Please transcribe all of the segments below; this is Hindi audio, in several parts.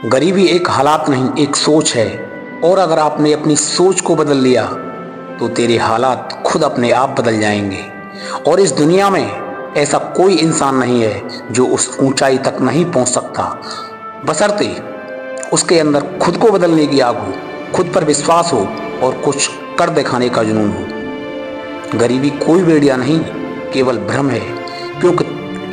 गरीबी एक हालात नहीं, एक सोच है। और अगर आपने अपनी सोच को बदल लिया तो तेरे हालात खुद अपने आप बदल जाएंगे। और इस दुनिया में ऐसा कोई इंसान नहीं है जो उस ऊंचाई तक नहीं पहुंच सकता, बशर्ते उसके अंदर खुद को बदलने की आग हो, खुद पर विश्वास हो और कुछ कर दिखाने का जुनून हो। गरीबी कोई बेड़िया नहीं, केवल भ्रम है, क्योंकि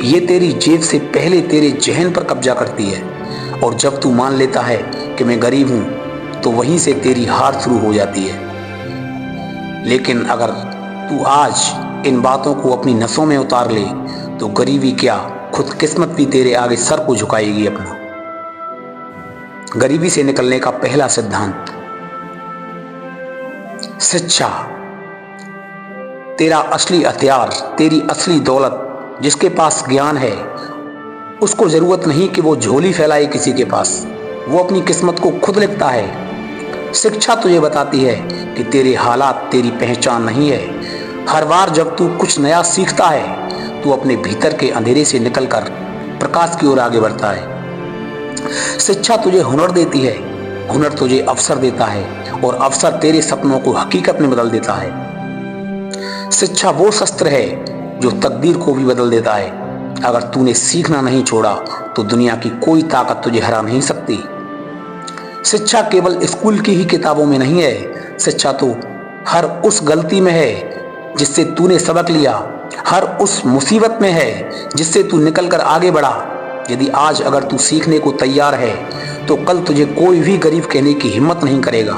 ये तेरी जेब से पहले तेरे जहन पर कब्जा करती है। और जब तू मान लेता है कि मैं गरीब हूं तो वहीं से तेरी हार शुरू हो जाती है। लेकिन अगर तू आज इन बातों को अपनी नसों में उतार ले तो गरीबी क्या, खुद किस्मत भी तेरे आगे सर को झुकाएगी अपना। गरीबी से निकलने का पहला सिद्धांत, शिक्षा। तेरा असली हथियार, तेरी असली दौलत, जिसके पास ज्ञान है उसको जरूरत नहीं कि वो झोली फैलाए किसी के पास, वो अपनी किस्मत को खुद लिखता है। शिक्षा तुझे बताती है कि तेरे हालात तेरी पहचान नहीं है। हर बार जब तू कुछ नया सीखता है तू अपने भीतर के अंधेरे से निकलकर प्रकाश की ओर आगे बढ़ता है। शिक्षा तुझे हुनर देती है, हुनर तुझे अवसर देता है और अवसर तेरे सपनों को हकीकत में बदल देता है। शिक्षा वो शस्त्र है जो तकदीर को भी बदल देता है। अगर तूने सीखना नहीं छोड़ा तो दुनिया की कोई ताकत तुझे हरा नहीं सकती। शिक्षा केवल स्कूल की ही किताबों में नहीं है, शिक्षा तो हर उस गलती में है जिससे तूने सबक लिया, हर उस मुसीबत में है जिससे तू निकलकर आगे बढ़ा। यदि आज अगर तू सीखने को तैयार है तो कल तुझे कोई भी गरीब कहने की हिम्मत नहीं करेगा।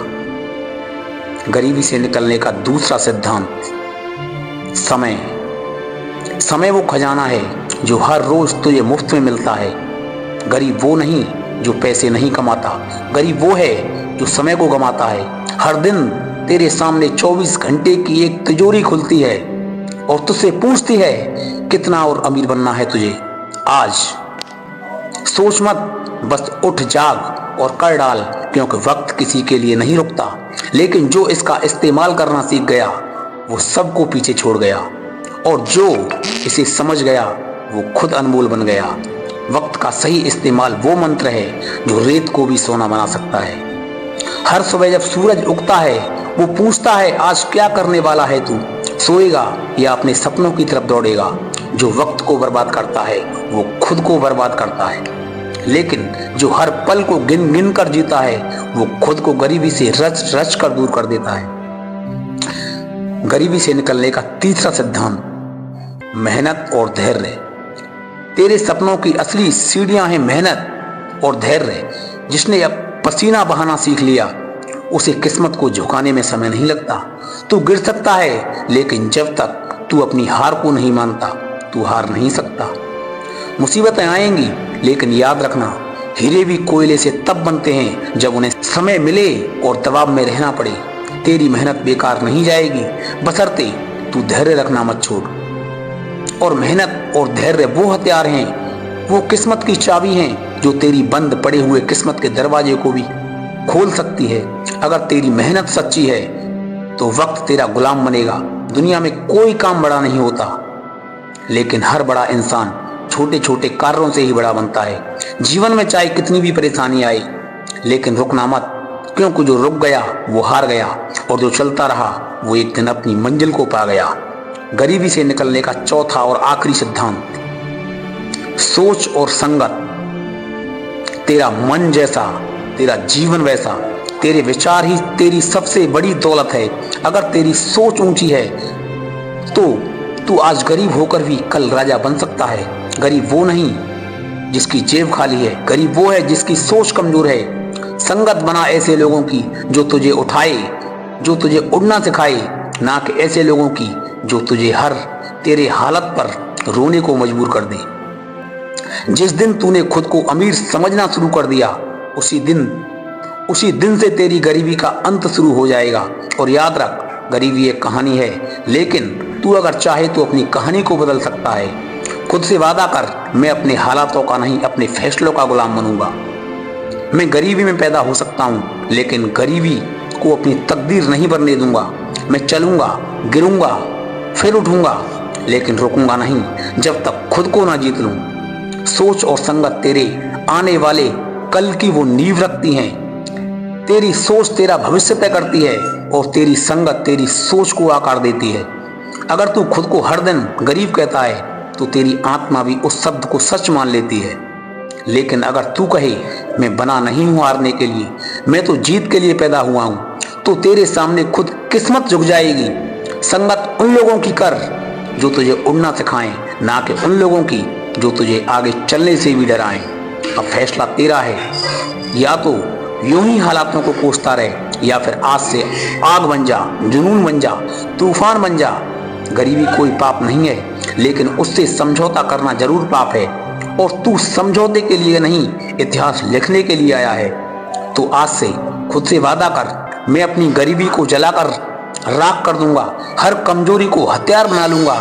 गरीबी से निकलने का दूसरा सिद्धांत, समय। समय वो खजाना है जो हर रोज तुझे मुफ्त में मिलता है। गरीब वो नहीं जो पैसे नहीं कमाता, गरीब वो है जो समय को गमाता है। हर दिन तेरे सामने 24 घंटे की एक तिजोरी खुलती है और तुझसे पूछती है कितना और अमीर बनना है तुझे। आज सोच मत, बस उठ जाग और कर डाल, क्योंकि वक्त किसी के लिए नहीं रुकता। लेकिन जो इसका इस्तेमाल करना सीख गया वो सबको पीछे छोड़ गया, और जो इसे समझ गया वो खुद अनमोल बन गया। वक्त का सही इस्तेमाल वो मंत्र है जो रेत को भी सोना बना सकता है। हर सुबह जब सूरज उगता है वो पूछता है आज क्या करने वाला है तू, सोएगा या अपने सपनों की तरफ दौड़ेगा। जो वक्त को बर्बाद करता है वो खुद को बर्बाद करता है, लेकिन जो हर पल को गिन गिन कर जीता है वो खुद को गरीबी से रच रच कर दूर कर देता है। गरीबी से निकलने का तीसरा सिद्धांत, मेहनत और धैर्य। तेरे सपनों की असली सीढ़ियां हैं मेहनत और धैर्य। जिसने अब पसीना बहाना सीख लिया उसे किस्मत को झुकाने में समय नहीं लगता। तू गिर सकता है, लेकिन जब तक तू अपनी हार को नहीं मानता तू हार नहीं सकता। मुसीबतें आएंगी, लेकिन याद रखना हीरे भी कोयले से तब बनते हैं जब उन्हें समय मिले और दबाव में रहना पड़े। तेरी मेहनत बेकार नहीं जाएगी, बशर्ते तू धैर्य रखना मत छोड़। और मेहनत और धैर्य वो हथियार हैं, वो किस्मत की चाबी हैं जो तेरी बंद पड़े हुए किस्मत के दरवाजे को भी खोल सकती है। अगर तेरी मेहनत सच्ची है तो वक्त तेरा गुलाम बनेगा। दुनिया में कोई काम बड़ा नहीं होता, लेकिन हर बड़ा इंसान छोटे छोटे कार्यों से ही बड़ा बनता है। जीवन में चाहे कितनी भी परेशानी आए, लेकिन रुकना मत, क्योंकि जो रुक गया वो हार गया और जो चलता रहा वो एक दिन अपनी मंजिल को पा गया। गरीबी से निकलने का चौथा और आखिरी सिद्धांत, सोच और संगत। तेरा मन जैसा तेरा जीवन वैसा, तेरे विचार ही तेरी सबसे बड़ी दौलत है। अगर तेरी सोच ऊंची है तो तू आज गरीब होकर भी कल राजा बन सकता है। गरीब वो नहीं जिसकी जेब खाली है, गरीब वो है जिसकी सोच कमजोर है। संगत बना ऐसे लोगों की जो तुझे उठाए, जो तुझे उड़ना सिखाए, ना कि ऐसे लोगों की जो तुझे हर तेरे हालत पर रोने को मजबूर कर दे। जिस दिन तूने खुद को अमीर समझना शुरू कर दिया उसी दिन से तेरी गरीबी का अंत शुरू हो जाएगा। और याद रख, गरीबी एक कहानी है, लेकिन तू अगर चाहे तो अपनी कहानी को बदल सकता है। खुद से वादा कर, मैं अपने हालातों का नहीं अपने फैसलों का गुलाम बनूंगा। मैं गरीबी में पैदा हो सकता हूँ, लेकिन गरीबी को अपनी तकदीर नहीं बनने दूंगा। मैं चलूंगा, गिरूंगा, फिर उठूंगा, लेकिन रुकूंगा नहीं जब तक खुद को ना जीत लूं। सोच और संगत तेरे आने वाले कल की वो नींव रखती हैं। तेरी सोच तेरा भविष्य तय करती है और तेरी संगत तेरी सोच को आकार देती है। अगर तू खुद को हर दिन गरीब कहता है तो तेरी आत्मा भी उस शब्द को सच मान लेती है। लेकिन अगर तू कहे मैं बना नहीं हूं हारने के लिए, मैं तो जीत के लिए पैदा हुआ हूं, तो तेरे सामने खुद किस्मत झुक जाएगी। संगत उन लोगों की कर जो तुझे उड़ना सिखाएं, ना कि उन लोगों की जो तुझे आगे चलने से भी डराएं। अब फैसला तेरा है, या तो यूं ही हालातों को कोसता रहे या फिर आज से आग बन जा, जुनून बन जा, तूफान बन जा। गरीबी कोई पाप नहीं है, लेकिन उससे समझौता करना जरूर पाप है। और तू समझौते के लिए नहीं, इतिहास लिखने के लिए आया है। तो आज से खुद से वादा कर, मैं अपनी गरीबी को जलाकर राख कर दूंगा, हर कमजोरी को हथियार बना लूंगा।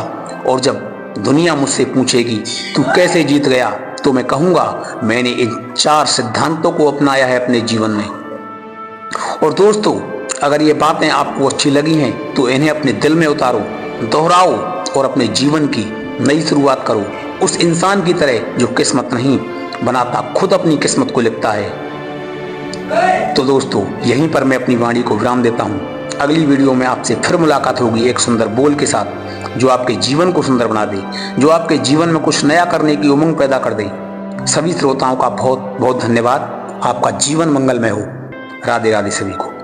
और जब दुनिया मुझसे पूछेगी तू कैसे जीत गया, तो मैं कहूंगा मैंने इन 4 सिद्धांतों को अपनाया है अपने जीवन में। और दोस्तों, अगर ये बातें आपको अच्छी लगी हैं तो इन्हें अपने दिल में उतारो, दोहराओ और अपने जीवन की नई शुरुआत करो, उस इंसान की तरह जो किस्मत नहीं बनाता, खुद अपनी किस्मत को लिखता है। तो दोस्तों, यहीं पर मैं अपनी वाणी को विराम देता हूँ। अगली वीडियो में आपसे फिर मुलाकात होगी एक सुंदर बोल के साथ, जो आपके जीवन को सुंदर बना दे, जो आपके जीवन में कुछ नया करने की उमंग पैदा कर दे। सभी श्रोताओं का बहुत बहुत धन्यवाद। आपका जीवन मंगलमय हो। राधे राधे सभी को।